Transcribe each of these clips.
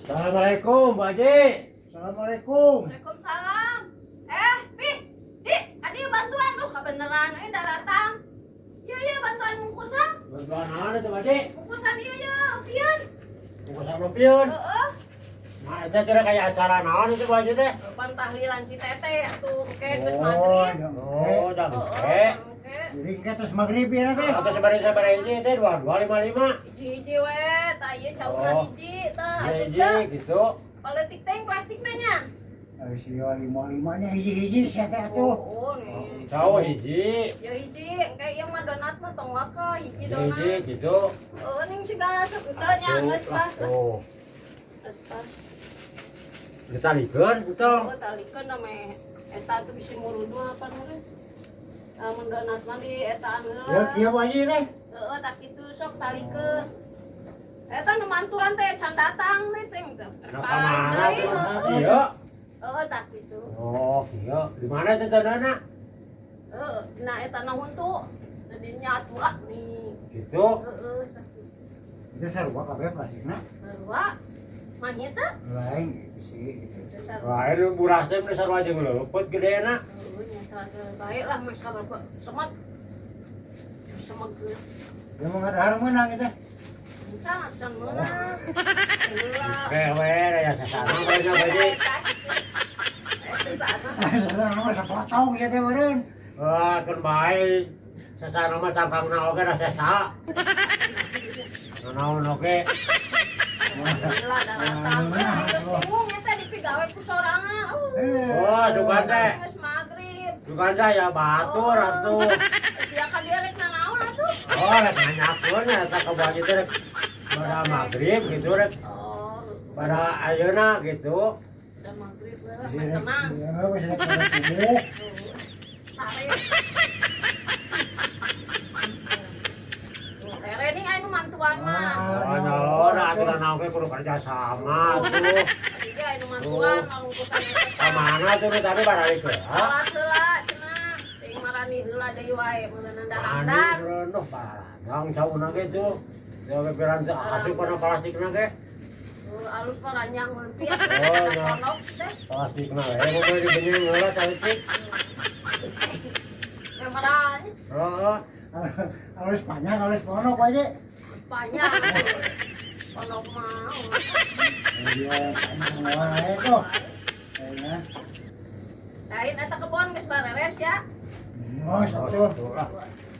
Assalamualaikum, Bu Haji. Assalamualaikum. Waalaikumsalam. Pih, Dik, adi bantuan lu kebeneran ini udah datang. Iya bantuan bungkusan. Bantuan mana tuh, Bu Haji? Bungkusan iya, pian. Bungkusan rupiun. Heeh. Nah, itu sudah kayak acara naon itu, Bu Haji teh? Pan tahlilan si Tete atuh oke geus Oh, maghrib. Oh, udah oke. Oke. jadi kita terus maghrib ya teh. Atau sabar ini teh 2255. Hiji we, tah ieu cauran Oh. hiji tah. Hiji gitu. Politik teh plastik mah nya. Si 55-nya hiji-hiji sia teh atuh. Oh, nih. Tahu hiji. Ya hiji, engke ieu mah donat mah tong waka hiji donat. Hiji gitu. Ning siga sakeuteutnya geus pas. Tuh. Geus pas. Ditalikeun betul. Oh, talikeun na meh eta tuh bisi murudu apa nulis. Mun donat mah di etaan Ya heula. kieu aja teh. Heeh, tak kitu sok talikeun. Eta nu mantuan teh can datang teh cing teh. Nah, kemana tuh? Heeh. Iya. Heeh, tak kitu. Oh, iya. Di mana tuh tanahna? Heeh, dina eta na huntu. Jadi nyatu lah nih. Gitu. Heeh, sakit. Itu sarua kabeh plastikna. Sarua. Mah ieu teh. Lain gitu sih gitu. Sarua. Wah, ini burasem nih sarua aja ngeluput gedeena. Heeh, nyata bae lah mah sarua. Semat. Semat geus. Dia mau ngadahar menang gitu. Can meunang. Heula. Kewe, ya sasana banyak aja. Nama sapotong ya teh meureun. Wah, kan baik. Sasana mah cangkangna oge da sesa. Naon oge. Gila datang. Geus bingung eta dipigawe ku sorangan. Wah, dugaan teh. Geus magrib. Dugaan ya batur atuh. Sia ka dia rek nanaon atuh. Oh, rek nanyakeun eta ka baju teh rek pada magrib gitu rek. Oh, Pada ayeuna gitu. udah magrib we lah, Jadi mah tenang. ya wis rek pada subuh. Sare. Tere ning anu mantuan mah. Oh, naon aturan oge kudu kerja sama tuh. Jadi anu mantuan ngalungkusan eta. Kamana tuh nu tadi baralik teh? Salat heula cenah. Ting marani heula deui wae meunang darandang. Rendah barang sauna ge tuh. Ya beberan teh asup kana plastikna ge. Alus mah ranjang leumpit. Oh, ya. Pondok teh. Plastikna we mun geus dibening heula cantik. Memarah Heeh. Halus panjang, halus ponok aja. panjang. Pondok mah. Iya, panjang wae tuh. Kayaknya. Lain eta kebon geus bareres ya. Oh, satu.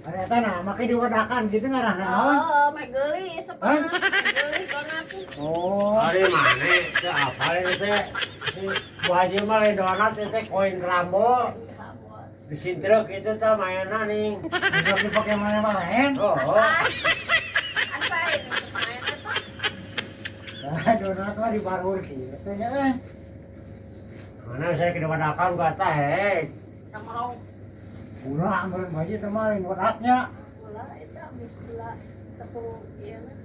Ada tanah, makanya diwadakan gitu ngarah naon. Oh, meh geulis sepeuh. Geulis donat. Oh, Ari mane teh apa ini teh? Si Bu Haji mah lain donat teh koin Rambo. Disintrek itu teh mainan ning. bisa dipakai mana-mana. Oh. Asai. Asai main eta. Nah, donat mah dibarur gitu ya. Mana saya kena wadakan gua teh. Samarong Pulang ambil baju kemarin wadaknya. gula eta geus gula tepung ieu mah.